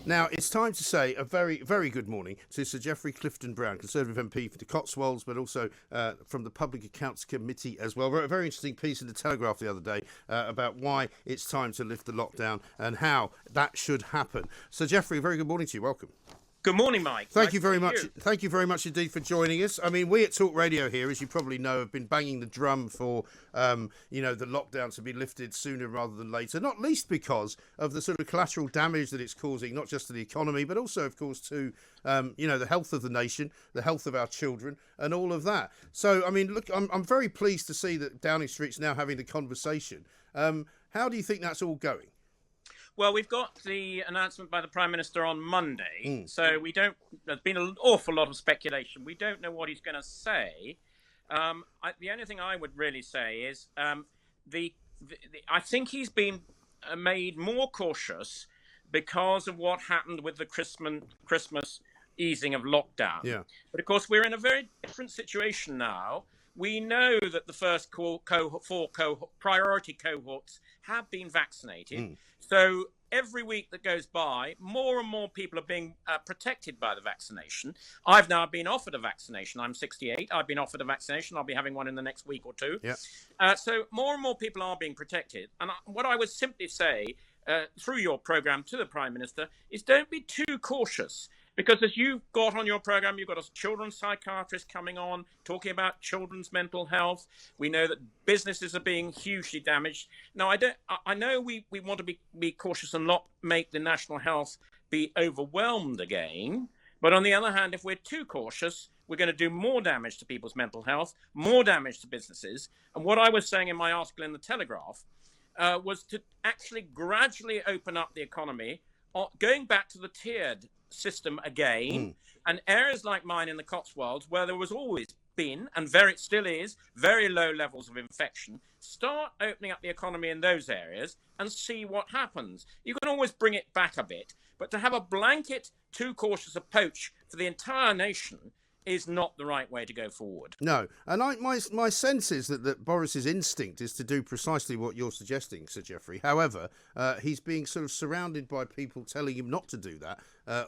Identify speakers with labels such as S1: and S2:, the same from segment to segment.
S1: Now, it's time to say a very, very good morning to Sir Geoffrey Clifton-Brown, Conservative MP for the Cotswolds, but also from the Public Accounts Committee as well. Wrote a very interesting piece in the Telegraph the other day about why it's time to lift the lockdown and how that should happen. Sir Geoffrey, very good morning to you. Welcome.
S2: Good morning, Mike.
S1: Thank you very much. Thank you very much indeed for joining us. I mean, we at talkRADIO here, as you probably know, have been banging the drum for, the lockdown to be lifted sooner rather than later, not least because of the sort of collateral damage that it's causing, not just to the economy, but also, of course, to, the health of the nation, the health of our children and all of that. So, I mean, look, I'm very pleased to see that Downing Street's now having the conversation. How do you think that's all going?
S2: Well, we've got the announcement by the Prime Minister on Monday, so there's been an awful lot of speculation. We don't know what he's going to say. The only thing I would really say is I think he's been made more cautious because of what happened with the Christmas easing of lockdown.
S1: Yeah.
S2: But of course, we're in a very different situation now. We know that the first four priority cohorts have been vaccinated. So every week that goes by, more and more people are being protected by the vaccination. I've now been offered a vaccination. I'm 68. I've been offered a vaccination. I'll be having one in the next week or two.
S1: Yeah.
S2: So more and more people are being protected. And what I would simply say through your programme to the Prime Minister is don't be too cautious. Because as you've got on your programme, you've got a children's psychiatrist coming on, talking about children's mental health. We know that businesses are being hugely damaged. Now, I know we want to be cautious and not make the national health be overwhelmed again. But on the other hand, if we're too cautious, we're going to do more damage to people's mental health, more damage to businesses. And what I was saying in my article in the Telegraph was to actually gradually open up the economy, going back to the tiered system again, and areas like mine in the Cotswolds, where there was always been and still is very low levels of infection, start opening up the economy in those areas and see what happens. You can always bring it back a bit, but to have a blanket, too cautious approach for the entire nation is not the right way to go forward.
S1: No, and my sense is that Boris's instinct is to do precisely what you're suggesting, Sir Geoffrey. However, he's being sort of surrounded by people telling him not to do that,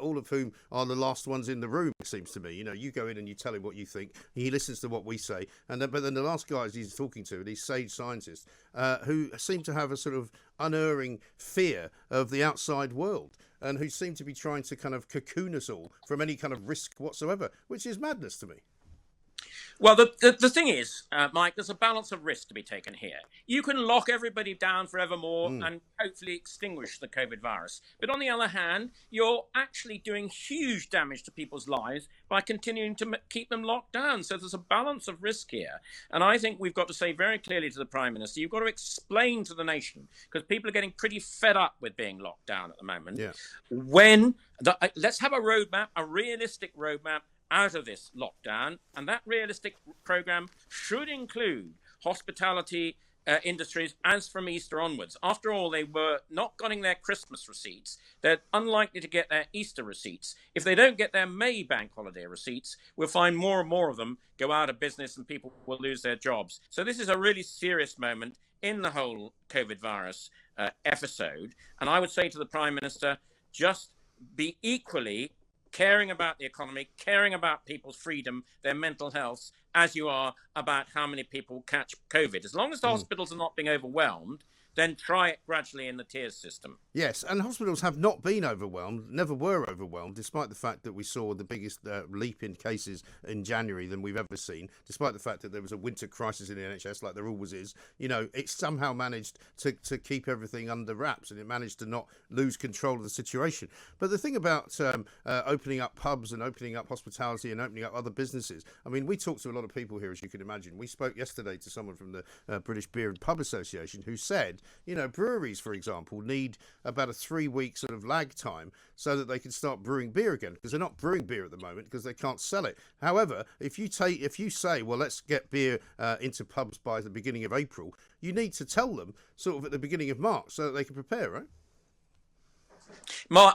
S1: all of whom are the last ones in the room, it seems to me. You know, you go in and you tell him what you think, he listens to what we say, but then the last guys he's talking to, these sage scientists, who seem to have a sort of unerring fear of the outside world, and who seem to be trying to kind of cocoon us all from any kind of risk whatsoever, which is madness to me.
S2: Well, the thing is, Mike, there's a balance of risk to be taken here. You can lock everybody down forevermore and hopefully extinguish the COVID virus. But on the other hand, you're actually doing huge damage to people's lives by continuing to keep them locked down. So there's a balance of risk here. And I think we've got to say very clearly to the Prime Minister, you've got to explain to the nation, because people are getting pretty fed up with being locked down at the moment.
S1: Yeah.
S2: Let's have a roadmap, a realistic roadmap, out of this lockdown, and that realistic program should include hospitality industries as from Easter onwards. After all, they were not getting their Christmas receipts. They're unlikely to get their Easter receipts. If they don't get their May bank holiday receipts, we'll find more and more of them go out of business and people will lose their jobs. So this is a really serious moment in the whole COVID virus episode. And I would say to the Prime Minister, just be equally caring about the economy, caring about people's freedom, their mental health, as you are about how many people catch COVID. As long as the hospitals are not being overwhelmed, then try it gradually in the tiers system.
S1: Yes, and hospitals have not been overwhelmed, never were overwhelmed, despite the fact that we saw the biggest leap in cases in January than we've ever seen, despite the fact that there was a winter crisis in the NHS like there always is. You know, it somehow managed to keep everything under wraps, and it managed to not lose control of the situation. But the thing about opening up pubs and opening up hospitality and opening up other businesses, I mean, we talked to a lot of people here, as you can imagine. We spoke yesterday to someone from the British Beer and Pub Association who said, you know, breweries, for example, need about a 3-week sort of lag time so that they can start brewing beer again, because they're not brewing beer at the moment because they can't sell it. However, if you say, well, let's get beer into pubs by the beginning of April, you need to tell them sort of at the beginning of March so that they can prepare, right?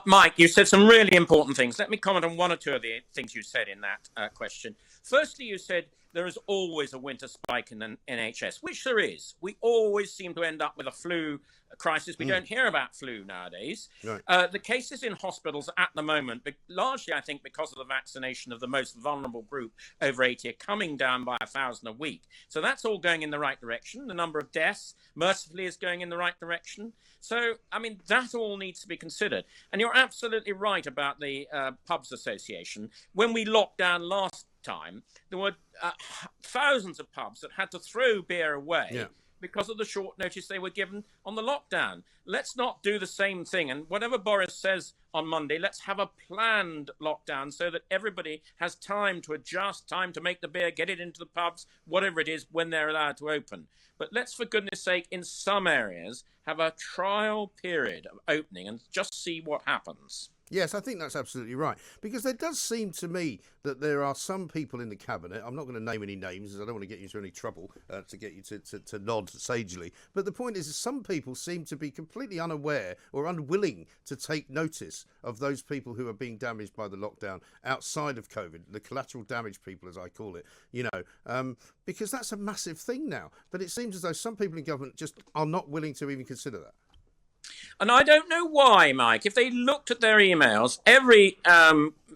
S2: Mike, you said some really important things. Let me comment on one or two of the things you said in that question. Firstly, you said there is always a winter spike in the NHS, which there is. We always seem to end up with a flu crisis. We don't hear about flu nowadays.
S1: Right.
S2: The cases in hospitals at the moment, largely I think because of the vaccination of the most vulnerable group over 80, are coming down by 1,000 a week. So that's all going in the right direction. The number of deaths, mercifully, is going in the right direction. So, I mean, that all needs to be considered. And you're absolutely right about the Pubs Association. When we locked down last time, there were thousands of pubs that had to throw beer away because of the short notice they were given on the lockdown. Let's not do the same thing. And whatever Boris says on Monday, let's have a planned lockdown so that everybody has time to adjust, time to make the beer, get it into the pubs, whatever it is, when they're allowed to open. But let's, for goodness sake, in some areas, have a trial period of opening and just see what happens.
S1: Yes, I think that's absolutely right. Because there does seem to me that there are some people in the cabinet, I'm not going to name any names, as I don't want to get you into any trouble to get you to nod sagely. But the point is some people seem to be completely unaware or unwilling to take notice of those people who are being damaged by the lockdown outside of COVID, the collateral damage people, as I call it, because that's a massive thing now. But it seems as though some people in government just are not willing to even consider that.
S2: And I don't know why, Mike. If they looked at their emails, every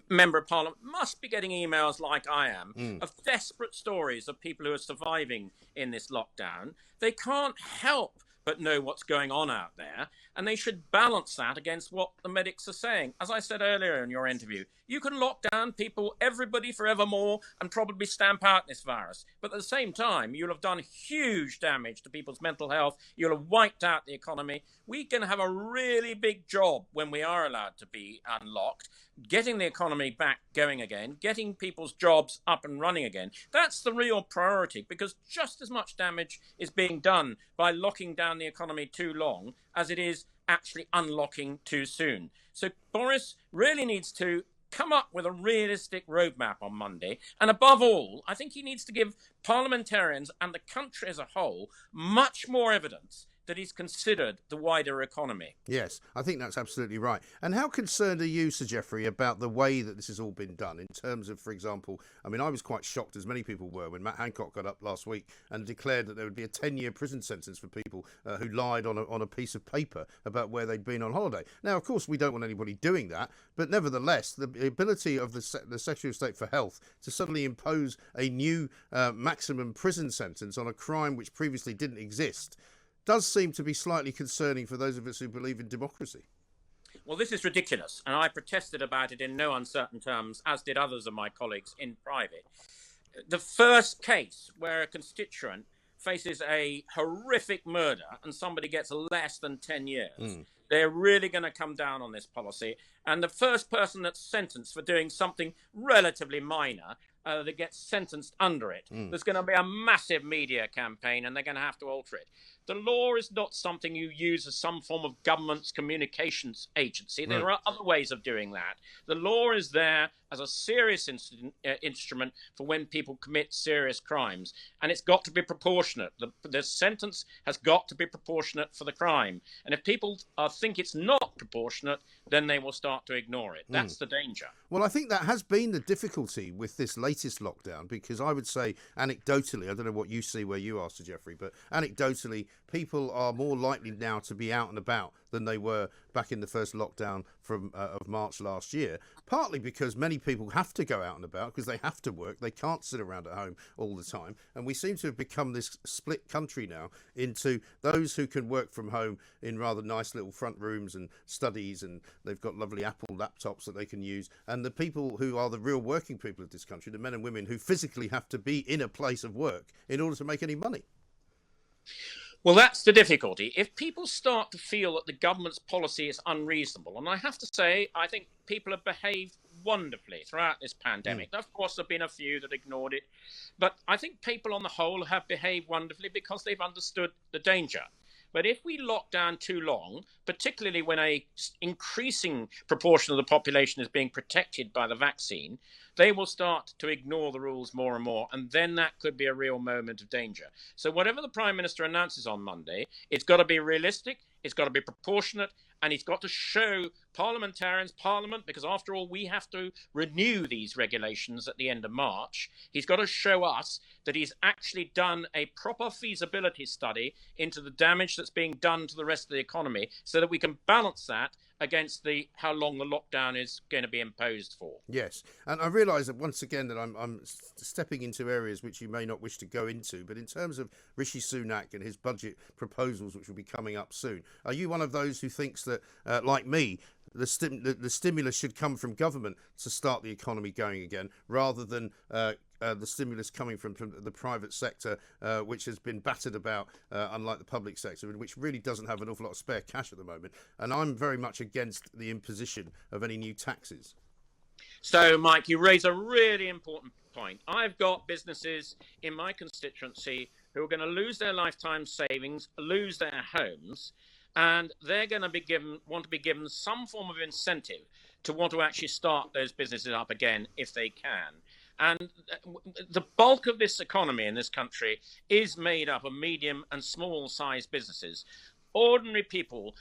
S2: member of Parliament must be getting emails like I am of desperate stories of people who are surviving in this lockdown. They can't help but know what's going on out there, and they should balance that against what the medics are saying. As I said earlier in your interview, you can lock down people, everybody forevermore, and probably stamp out this virus. But at the same time, you'll have done huge damage to people's mental health. You'll have wiped out the economy. We can have a really big job when we are allowed to be unlocked, getting the economy back going again, getting people's jobs up and running again. That's the real priority, because just as much damage is being done by locking down the economy too long as it is actually unlocking too soon. So Boris really needs to come up with a realistic roadmap on Monday. And above all, I think he needs to give parliamentarians and the country as a whole much more evidence that he's considered the wider economy.
S1: Yes, I think that's absolutely right. And how concerned are you, Sir Geoffrey, about the way that this has all been done in terms of, for example, I mean, I was quite shocked, as many people were, when Matt Hancock got up last week and declared that there would be a 10-year prison sentence for people who lied on a piece of paper about where they'd been on holiday. Now, of course, we don't want anybody doing that, but nevertheless, the ability of the Secretary of State for Health to suddenly impose a new maximum prison sentence on a crime which previously didn't exist does seem to be slightly concerning for those of us who believe in democracy.
S2: Well, this is ridiculous, and I protested about it in no uncertain terms, as did others of my colleagues in private. The first case where a constituent faces a horrific murder and somebody gets less than 10 years, they're really going to come down on this policy. And the first person that's sentenced for doing something relatively minor that gets sentenced under it, there's going to be a massive media campaign and they're going to have to alter it. The law is not something you use as some form of government's communications agency. There are other ways of doing that. The law is there as a serious instrument for when people commit serious crimes. And it's got to be proportionate. The sentence has got to be proportionate for the crime. And if people think it's not proportionate, then they will start to ignore it. That's the danger.
S1: Well, I think that has been the difficulty with this latest lockdown, because I would say anecdotally, I don't know what you see where you are, Sir Geoffrey, but anecdotally, people are more likely now to be out and about than they were back in the first lockdown of March last year, partly because many people have to go out and about because they have to work. They can't sit around at home all the time. And we seem to have become this split country now into those who can work from home in rather nice little front rooms and studies, and they've got lovely Apple laptops that they can use, and the people who are the real working people of this country, the men and women who physically have to be in a place of work in order to make any money.
S2: Well, that's the difficulty. If people start to feel that the government's policy is unreasonable, and I have to say, I think people have behaved wonderfully throughout this pandemic. Of course, there have been a few that ignored it, but I think people on the whole have behaved wonderfully because they've understood the danger. But if we lock down too long, particularly when an increasing proportion of the population is being protected by the vaccine, they will start to ignore the rules more and more, and then that could be a real moment of danger. So whatever the Prime Minister announces on Monday, it's got to be realistic, It's got to be proportionate, and he's got to show Parliament, because after all, we have to renew these regulations at the end of March. He's got to show us that he's actually done a proper feasibility study into the damage that's being done to the rest of the economy, so that we can balance that against how long the lockdown is going to be imposed for.
S1: Yes, and I realise that once again that I'm stepping into areas which you may not wish to go into, but in terms of Rishi Sunak and his budget proposals, which will be coming up soon, are you one of those who thinks that, like me, the stimulus should come from government to start the economy going again, rather than the stimulus coming from the private sector, which has been battered about, unlike the public sector, and which really doesn't have an awful lot of spare cash at the moment? And I'm very much against the imposition of any new taxes.
S2: So, Mike, you raise a really important point. I've got businesses in my constituency who are going to lose their lifetime savings, lose their homes, and they're going to want to be given some form of incentive to want to actually start those businesses up again if they can. And the bulk of this economy in this country is made up of medium and small sized businesses, ordinary people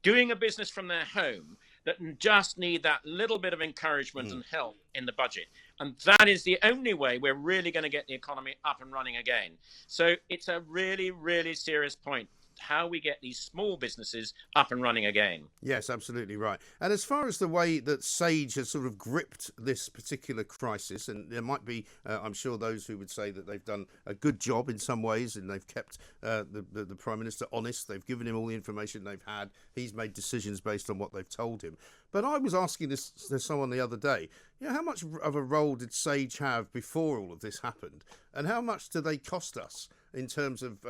S2: doing a business from their home that just need that little bit of encouragement and help in the budget. And that is the only way we're really going to get the economy up and running again. So it's a really, really serious point, how we get these small businesses up and running again.
S1: Yes, absolutely right. And as far as the way that Sage has sort of gripped this particular crisis, and there might be, I'm sure, those who would say that they've done a good job in some ways, and they've kept the Prime Minister honest. They've given him all the information they've had. He's made decisions based on what they've told him. But I was asking this to someone the other day, how much of a role did Sage have before all of this happened? And how much do they cost us in terms of,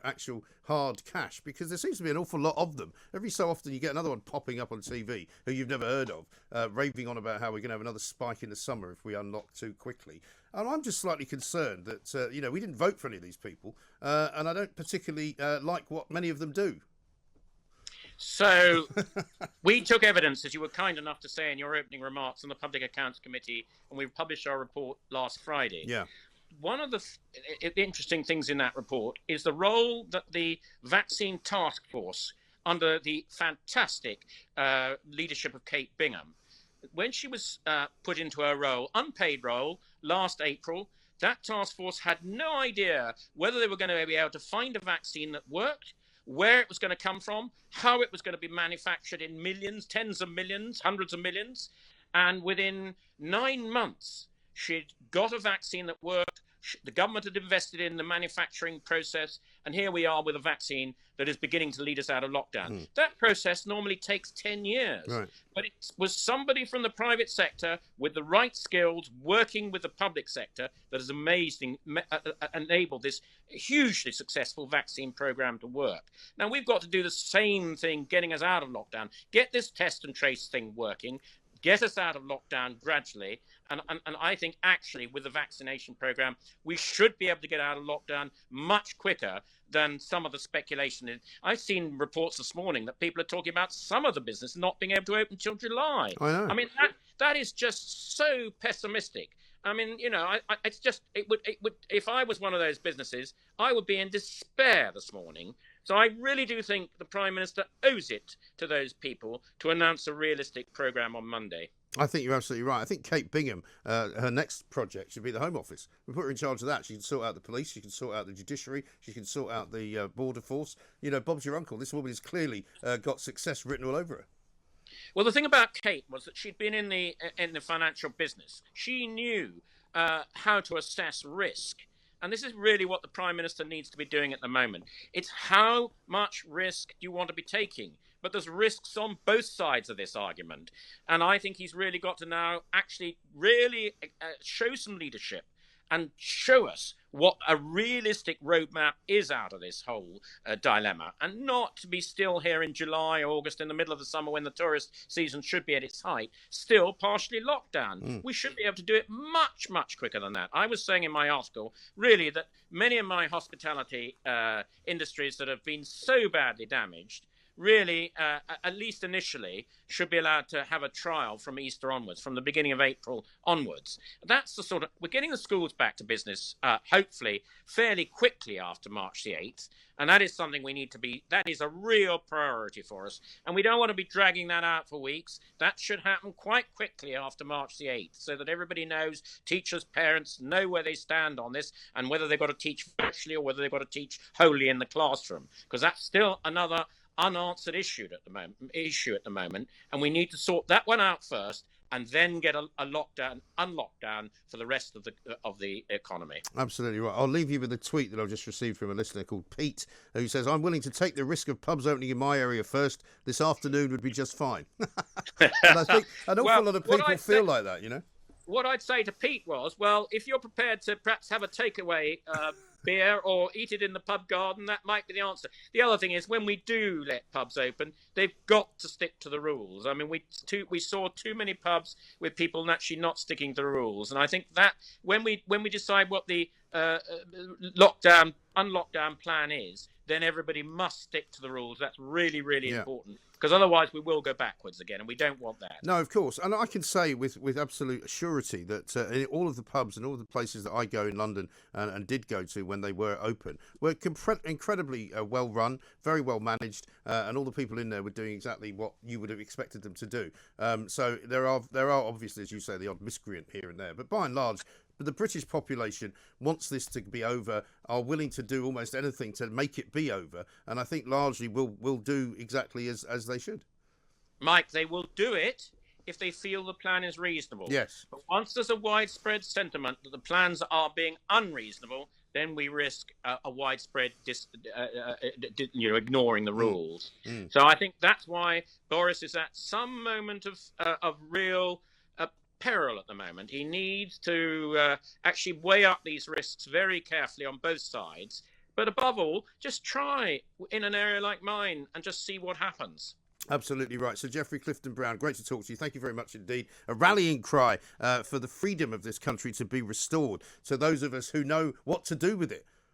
S1: actual hard cash? Because there seems to be an awful lot of them. Every so often you get another one popping up on TV who you've never heard of, raving on about how we're going to have another spike in the summer if we unlock too quickly. And I'm just slightly concerned that, we didn't vote for any of these people, and I don't particularly like what many of them do.
S2: So we took evidence, as you were kind enough to say in your opening remarks, on the Public Accounts Committee, and we published our report last Friday.
S1: Yeah.
S2: One of the interesting things in that report is the role that the Vaccine Task Force, under the fantastic leadership of Kate Bingham, when she was put into her role, unpaid role, last April, that task force had no idea whether they were going to be able to find a vaccine that worked, where it was going to come from, how it was going to be manufactured in millions, tens of millions, hundreds of millions. And within 9 months, she'd got a vaccine that worked. The government had invested in the manufacturing process. And here we are with a vaccine that is beginning to lead us out of lockdown. That process normally takes 10 years. Right. But it was somebody from the private sector with the right skills working with the public sector that has enabled this hugely successful vaccine program to work. Now, we've got to do the same thing getting us out of lockdown. Get this test and trace thing working. Get us out of lockdown gradually. And I think actually with the vaccination program, we should be able to get out of lockdown much quicker than some of the speculation. I've seen reports this morning that people are talking about some of the business not being able to open till July.
S1: I know.
S2: I mean, that is just so pessimistic. I mean, it's just, it would, if I was one of those businesses, I would be in despair this morning. So I really do think the Prime Minister owes it to those people to announce a realistic programme on Monday.
S1: I think you're absolutely right. I think Kate Bingham, her next project should be the Home Office. We put her in charge of that. She can sort out the police. She can sort out the judiciary. She can sort out the border force. Bob's your uncle. This woman has clearly got success written all over her.
S2: Well, the thing about Kate was that she'd been in the financial business. She knew how to assess risk. And this is really what the Prime Minister needs to be doing at the moment. It's how much risk do you want to be taking? But there's risks on both sides of this argument. And I think he's really got to now actually really show some leadership and show us what a realistic roadmap is out of this whole dilemma, and not to be still here in July, August, in the middle of the summer when the tourist season should be at its height, still partially locked down. We should be able to do it much, much quicker than that. I was saying in my article, really, that many of my hospitality industries that have been so badly damaged really, at least initially, should be allowed to have a trial from Easter onwards, from the beginning of April onwards. That's the sort of, we're getting the schools back to business, hopefully, fairly quickly after March the 8th. And that is something we need to be, that is a real priority for us. And we don't want to be dragging that out for weeks. That should happen quite quickly after March the 8th, so that everybody knows, teachers, parents know where they stand on this, and whether they've got to teach virtually or whether they've got to teach wholly in the classroom. Because that's still another unanswered issue at the moment. And we need to sort that one out first, and then get a unlockdown for the rest of the economy.
S1: Absolutely right. I'll leave you with a tweet that I've just received from a listener called Pete, who says, "I'm willing to take the risk of pubs opening in my area first. This afternoon would be just fine." And I think an awful lot of people feel like that, you know.
S2: What I'd say to Pete was, well, if you're prepared to perhaps have a takeaway beer or eat it in the pub garden, that might be the answer. The other thing is, when we do let pubs open, they've got to stick to the rules. I mean, we saw too many pubs with people actually not sticking to the rules, and I think that when we decide what the unlockdown plan is, then everybody must stick to the rules. That's really, really important, because otherwise we will go backwards again, and we don't want that.
S1: No, of course. And I can say with absolute surety that in all of the pubs and all of the places that I go in London and did go to when they were open were incredibly well run, very well managed, and all the people in there were doing exactly what you would have expected them to do. So there are obviously, as you say, the odd miscreant here and there, but by and large, the British population wants this to be over, are willing to do almost anything to make it be over, and I think largely will do exactly as they should.
S2: Mike, they will do it if they feel the plan is reasonable.
S1: Yes.
S2: But once there's a widespread sentiment that the plans are being unreasonable, then we risk a widespread ignoring the rules. So I think that's why Boris is at some moment of real peril at the moment. He needs to actually weigh up these risks very carefully on both sides. But above all, just try in an area like mine and just see what happens.
S1: Absolutely right. Sir Geoffrey Clifton-Brown, great to talk to you. Thank you very much indeed. A rallying cry for the freedom of this country to be restored. So those of us who know what to do with it